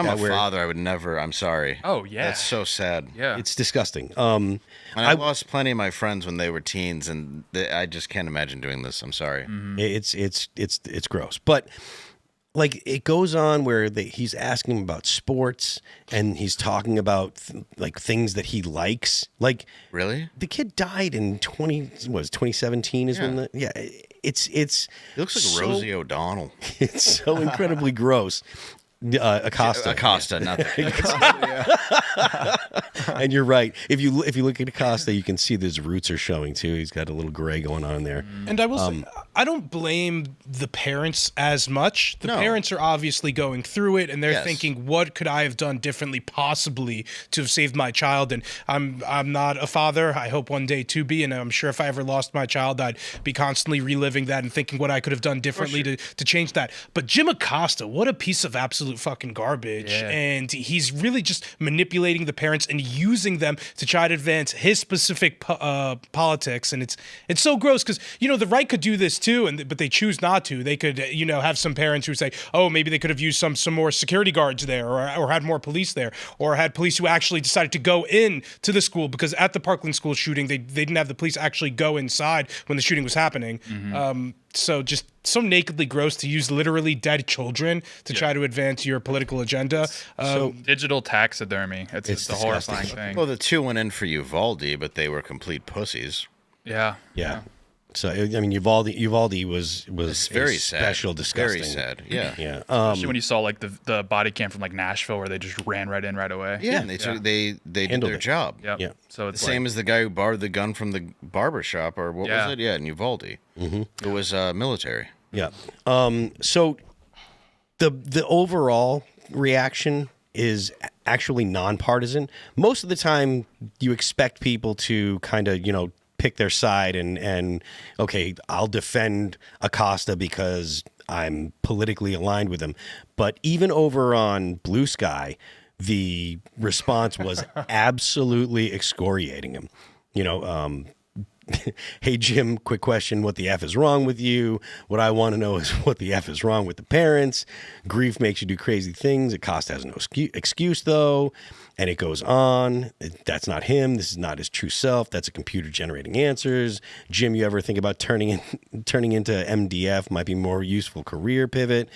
I'm that. a father, I would never. I'm sorry. Oh, yeah. That's so sad. Yeah. It's disgusting. And I lost plenty of my friends when they were teens, and I just can't imagine doing this. I'm sorry. It's gross. But like it goes on where he's asking him about sports and he's talking about like things that he likes. Like Really? the kid died in 2017 is when it's He looks like Rosie O'Donnell. It's so incredibly gross. Acosta. Acosta, not the And you're right. If you look at Acosta, you can see his roots are showing too. He's got a little gray going on there. And I will say, I don't blame the parents as much. The parents are obviously going through it, and they're thinking, "What could I have done differently, possibly, to have saved my child?" And I'm not a father. I hope one day to be, and I'm sure if I ever lost my child, I'd be constantly reliving that and thinking what I could have done differently to change that. But Jim Acosta, what a piece of absolute fucking garbage. Yeah. And he's really just manipulating the parents and using them to try to advance his specific politics. And it's so gross because, the right could do this too, but they choose not to. They could, have some parents who say, oh, maybe they could have used some more security guards there or had more police there or had police who actually decided to go in to the school, because at the Parkland school shooting, they didn't have the police actually go inside when the shooting was happening. So just so nakedly gross to use literally dead children to try to advance your political agenda. So digital taxidermy. It's the horrifying thing. Well, the two went in for Uvalde, but they were complete pussies. Yeah. So I mean, Uvalde was very special, sad. disgusting. Very sad. Yeah. Yeah. Especially when you saw like the body cam from like Nashville where they just ran right in right away. Yeah, and they did their job. Yep. Yeah. So The it's same as the guy who borrowed the gun from the barber shop, or what was it? Yeah, in Uvalde. It was military. Yeah. So the overall reaction is actually nonpartisan. Most of the time, you expect people to kind of, pick their side and okay, I'll defend Acosta because I'm politically aligned with him. But even over on Blue Sky, the response was absolutely excoriating him. Hey, Jim, quick question. What the F is wrong with you? What I want to know is what the F is wrong with the parents. Grief makes you do crazy things. Acosta has no excuse, though. And it goes on. That's not him. This is not his true self. That's a computer generating answers. Jim, you ever think about turning into MDF? Might be more useful career pivot.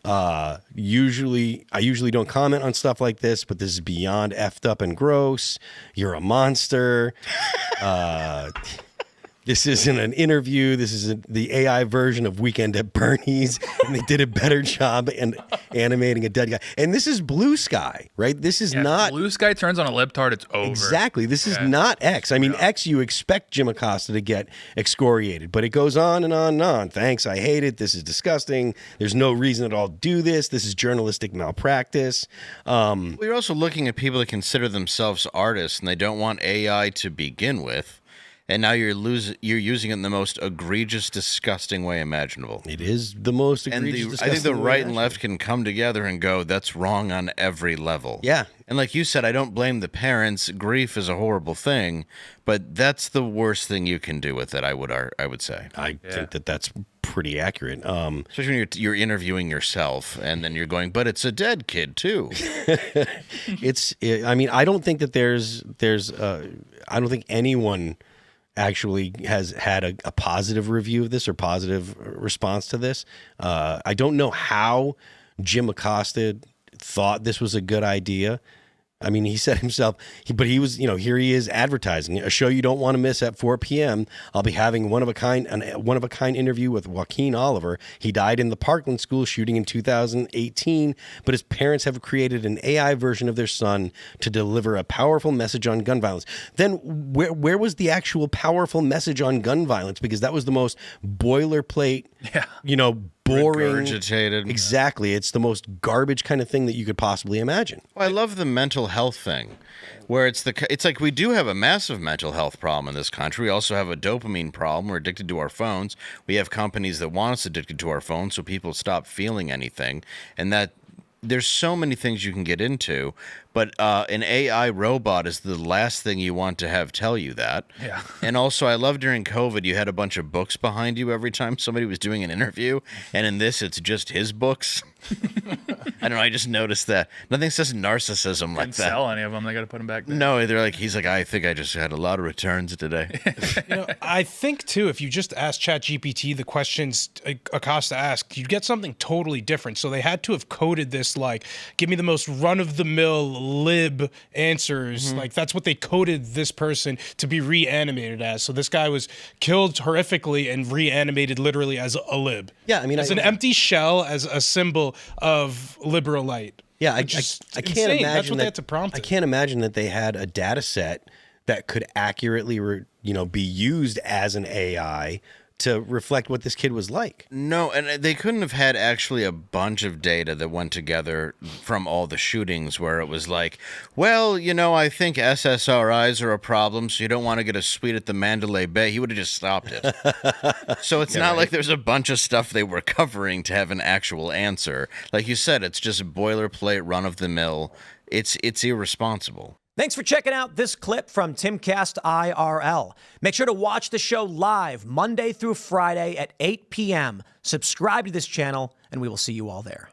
I usually don't comment on stuff like this, but this is beyond effed up and gross. You're a monster. This isn't an interview. This is the AI version of Weekend at Bernie's, and they did a better job in animating a dead guy. And this is Blue Sky, right? This is not... Blue Sky turns on a libtard, it's over. Exactly. This is not X. I mean, X, you expect Jim Acosta to get excoriated, but it goes on and on and on. Thanks, I hate it. This is disgusting. There's no reason at all to do this. This is journalistic malpractice. We're also looking at people that consider themselves artists, and they don't want AI to begin with. And now you're using it in the most egregious, disgusting way imaginable. It is the most egregious, disgusting I think the right way and left can come together and go, that's wrong on every level. Yeah. And like you said, I don't blame the parents. Grief is a horrible thing, but that's the worst thing you can do with it, I would say. I think that's pretty accurate. Especially when you're interviewing yourself, and then you're going, but it's a dead kid, too. I mean, I don't think that I don't think anyone actually has had a positive review of this or positive response to this. I don't know how Jim Acosta thought this was a good idea. I mean, he said himself, but he was, here he is advertising a show you don't want to miss at 4 p.m. I'll be having one of a kind interview with Joaquin Oliver. He died in the Parkland school shooting in 2018, but his parents have created an AI version of their son to deliver a powerful message on gun violence. Then where was the actual powerful message on gun violence? Because that was the most boilerplate, boring, regurgitated. Exactly. It's the most garbage kind of thing that you could possibly imagine. Well, I love the mental health thing, where it's like we do have a massive mental health problem in this country. We also have a dopamine problem. We're addicted to our phones. We have companies that want us addicted to our phones so people stop feeling anything. And that there's so many things you can get into, but an AI robot is the last thing you want to have tell you that. Yeah. And also, I love during COVID, you had a bunch of books behind you every time somebody was doing an interview. And in this, it's just his books. I don't know. I just noticed that. Nothing says narcissism like Didn't that. sell any of them. They got to put them back there. No, they're like, he's like, I think I just had a lot of returns today. I think too, if you just ask ChatGPT the questions Acosta asked, you'd get something totally different. So they had to have coded this like, give me the most run-of-the-mill lib answers. Like that's what they coded this person to be reanimated as. So this guy was killed horrifically and reanimated literally as a lib. Yeah, I mean, as an empty shell, as a symbol of liberal light. Yeah, I Just can't insane. imagine That's what that, they had to prompt I it. can't imagine that they had a data set that could accurately, be used as an AI to reflect what this kid was like. No, and they couldn't have had actually a bunch of data that went together from all the shootings where it was like, well, I think SSRIs are a problem, so you don't want to get a suite at the Mandalay Bay. He would have just stopped it. So it's not like there's a bunch of stuff they were covering to have an actual answer. Like you said, it's just boilerplate, run-of-the-mill. It's irresponsible. Thanks for checking out this clip from Timcast IRL. Make sure to watch the show live Monday through Friday at 8 p.m. Subscribe to this channel, and we will see you all there.